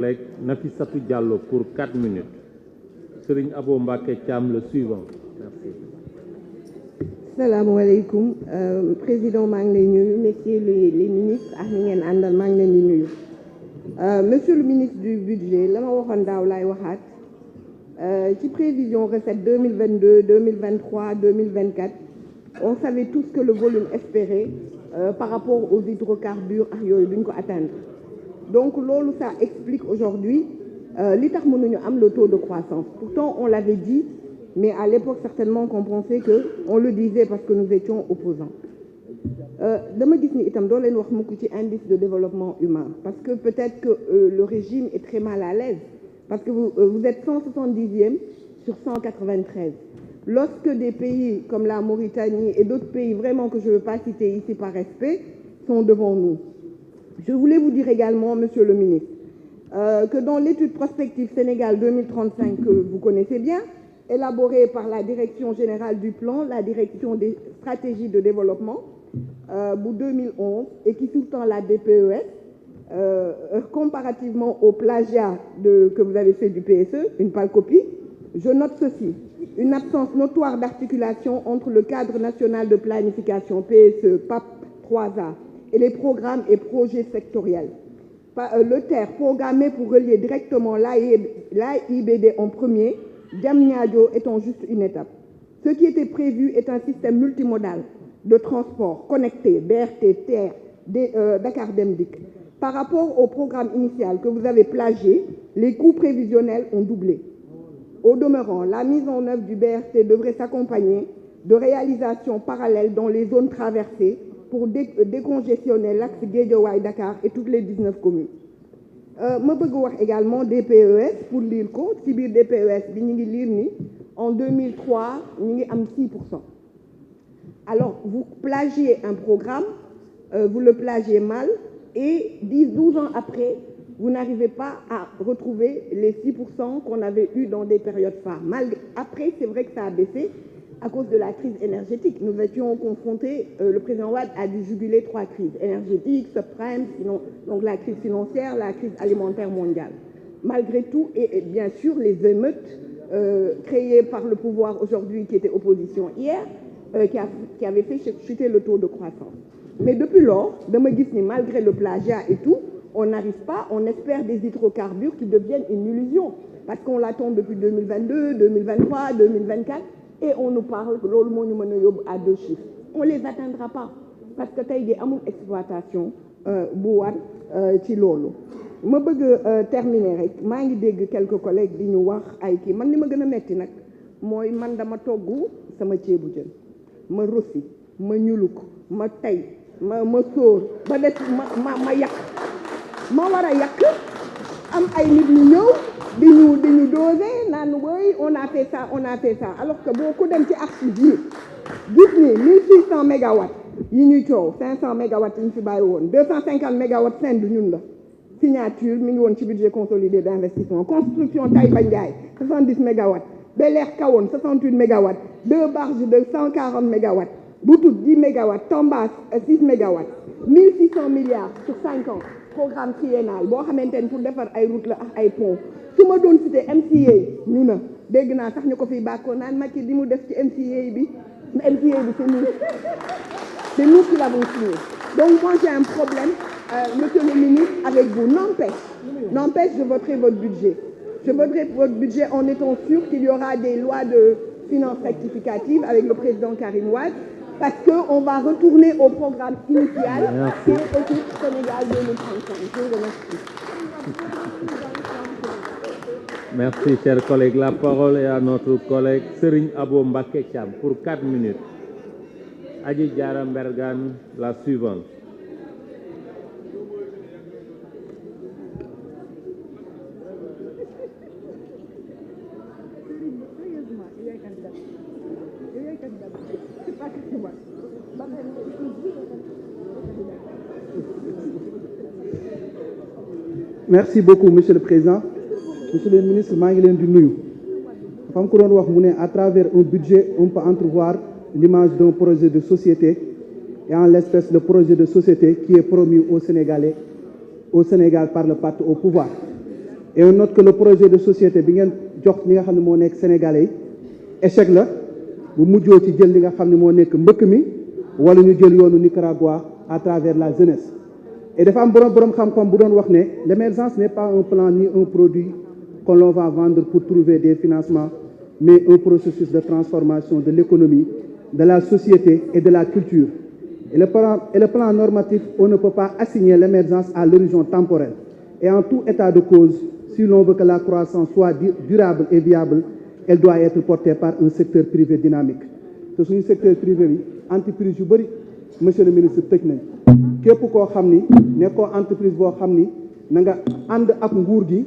Collègue Nafissatou Diallo pour 4 minutes. Serigne Abo Mbacké Thiam le suivant. Merci. Assalamu alaikum. Président maa ngi lay nuyu, messieurs les ministres ak ñi ngeen àndal maa ngi leen di nuyu. Monsieur le ministre du budget la ma waxoon daaw laay waxaat ci prévision recette 2022 2023 2024 on savait tous que le volume espéré par rapport aux hydrocarbures ak yooyu duñ ko atteindre. Donc loolu ça explique aujourd'hui li tax mënuñu am le taux de croissance. Pourtant on l'avait dit, mais à l'époque certainement qu'on pensait que on le disait parce que nous étions opposants. Dama gis ni itam doo leen wax mukk ci indice de développement humain parce que peut-être que le régime est très mal à l'aise parce que vous êtes 170e sur 193. Lorsque des pays comme la Mauritanie et d'autres pays vraiment que je ne veux pas citer ici par respect sont devant nous. Je voulais vous dire également, Monsieur le ministre, que dans l'étude prospective Sénégal 2035 que vous connaissez bien, élaborée par la Direction générale du plan, la Direction des stratégies de développement, bu 2011, et qui sous-tend la DPES, comparativement au plagiat que vous avez fait du PSE, une pâle copie, je note ceci: une absence notoire d'articulation entre le cadre national de planification PSE, PAP 3A, et les programmes et projets sectoriels. Le TER programmé pour relier directement l'AIBD en premier, Diamniadio étant juste une étape. Ce qui était prévu est un système multimodal de transport connecté, BRT, TER, Dakar Dem Dikk. Par rapport au programme initial que vous avez plagié, les coûts prévisionnels ont doublé. Au demeurant, la mise en œuvre du BRT devrait s'accompagner de réalisations parallèles dans les zones traversées pour décongestionner l'axe Guédiawaye-Dakar et toutes les 19 communes. Ma bëgg wax également DPES pour lire ko ci biir DPES bi ñu ngi lire ni en 2003 ñu ngi am 6%. Alors vous plagiez un programme, vous le plagiez mal et 12 ans après vous n'arrivez pas à retrouver les 6% qu'on avait eu dans des périodes phares. Après c'est vrai que ça a baissé à cause de la crise énergétique. Nous étions confrontés, le président Wade a dû juguler 3 crises énergétiques, subprimes, donc la crise financière, la crise alimentaire mondiale. Malgré tout, et bien sûr les émeutes créées par le pouvoir aujourd'hui qui était opposition hier, qui avait fait chuter le taux de croissance. Mais depuis lors, dama gis ni malgré le plagiat et tout, on n'arrive pas, on espère des hydrocarbures qui deviennent une illusion parce qu'on l'attend depuis 2022, 2023, 2024. Et on nous parle que loolu moo ñu mën a yóbbu à 2 chiffres. On les atteindra pas parce que tey jii amul exploitation bu war ci loolu. Ma bëgg terminer rek maa ngi dégg quelques collègues di ñu wax ay kii man li ma gën a metti nag mooy man dama togg sama ceebu jën ma rosi ma ñuluk ma tey ma sóor ba des ma yàq ma war a yàq am ay nit ñu ñëw di ñu doser naan woy on a fait ça alors que boo ko dem ci archive yi gis ni 1600 mégawatts yi ñuy coow 500 mégawatts yi ñu fi bàyyi woon 250 mégawatts Sendou ñun la signature mi ngi woon ci budget consolidé d'investissement. Construction Taïba Ndiaye 70 mégawatts, Bel Air Kahone 68 mégawatts, 2 barges de 140 mégawatts, Boutout 10 mégawatts, Tamba 6 mégawatts, 1600 milliards sur 5 ans. Programme triennal boo xamante ne pour defar ay route la ak ay pont su ma doon cité MCA ñu na dégg naa sax ñu ko fiy bàkkoo naan Macky di mu def ci MCA bi c'est nous qui l'avons signé. Donc moi j'ai un problème monsieur le ministre avec vous. N'empêche je voterai votre budget. Je voterai votre budget en étant sûr qu'il y aura des lois de finances rectificatives avec le président Karim Wade. Parce qu'on va retourner au programme initial qui est aussi Sénégal 2035. Je vous remercie. Merci, chers collègues. La parole est à notre collègue Serigne Abo Mbacké Thiam pour 4 minutes. Adji Diarra Mbergane, la suivante. Merci beaucoup, Monsieur le Président. Monsieur le ministre, maa ngi leen di nuyu. Dafa am ku doon wax mu ne à travers un budget, on peut entrevoir l'image d'un projet de société et en l'espèce le projet de société qui est promu aux Sénégalais, au Sénégal par le parti au pouvoir. et on note que le projet de société bi ngeen jox li nga xam ne moo nekk sénégalais yi échec la bu mujjoo ci jël li nga xam ne moo nekk mbëkk mi wala ñu jël yoonu Nicaragua à travers la jeunesse. Et dafa am borom xam-xam bu doon wax ne l'émergence n'est pas un plan ni un produit que l'on va vendre pour trouver des financements, mais un processus de transformation de l'économie, de la société et de la culture. Et le plan normatif, on ne peut pas assigner l'émergence à l'horizon temporel. Et en tout état de cause, si l'on veut que la croissance soit durable et viable, elle doit être portée par un secteur privé dynamique. te suñu secteur privé bi entreprise yu bëri monsieur le ministre tëj nañ képp koo xam ni nekkoo entreprise boo xam ni na nga ànd ak nguur gi